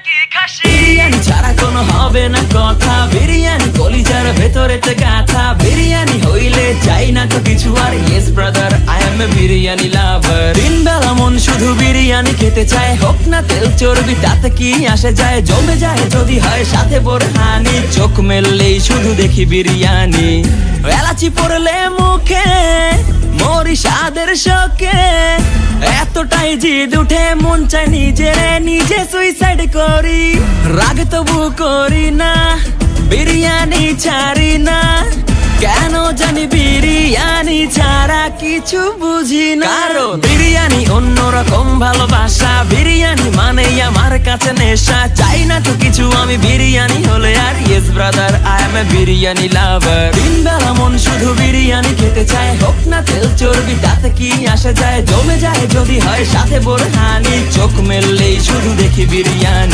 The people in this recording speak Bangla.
নাকি খাসি। বিরিয়ানি ছাড়া কোনো হবে না কথা, বিরিয়ানি কলিজার ভেতরেতে গাথা। বিরিয়ানি হইলে চাই না তো কিছু আর, yes brother I M A biryani লাভার। দিন বেলা মন শুধু বিরিয়ানি খেতে চায়, হোক না তেল চর্বি তাতে কি আসে যায়। জমে যায় যদি হয় সাথে বোরহানি, চোখ মেললেই শুধু দেখি বিরিয়ানি। এলাচি পড়লে মুখে মরি স্বাদের শোকে, এতটাই জিদ উঠে মন চায় নিজে সুইসাইড করি। রাগ তবু করি না, বিরিয়ানি ছাড়ি না, কেন জানি বিরিয়ানি ছাড়া কিছু বুঝি না। কারণ বিরিয়ানি অন্যরকম ভালোবাসা, বিরিয়ানি মানেই আমার কাছে নেশা। চাই না তো কিছু আমি বিরিয়ানি হলে আর, yes brother I M A biryani লাভার। দিন বেলা মন শুধু বিরিয়ানি খেতে চায়, হোক না তেল চর্বি তাতে কি আসে যায়। জমে যায় যদি হয় সাথে বোরহানি, চোখ মেললেই শুধু দেখি বিরিয়ানি।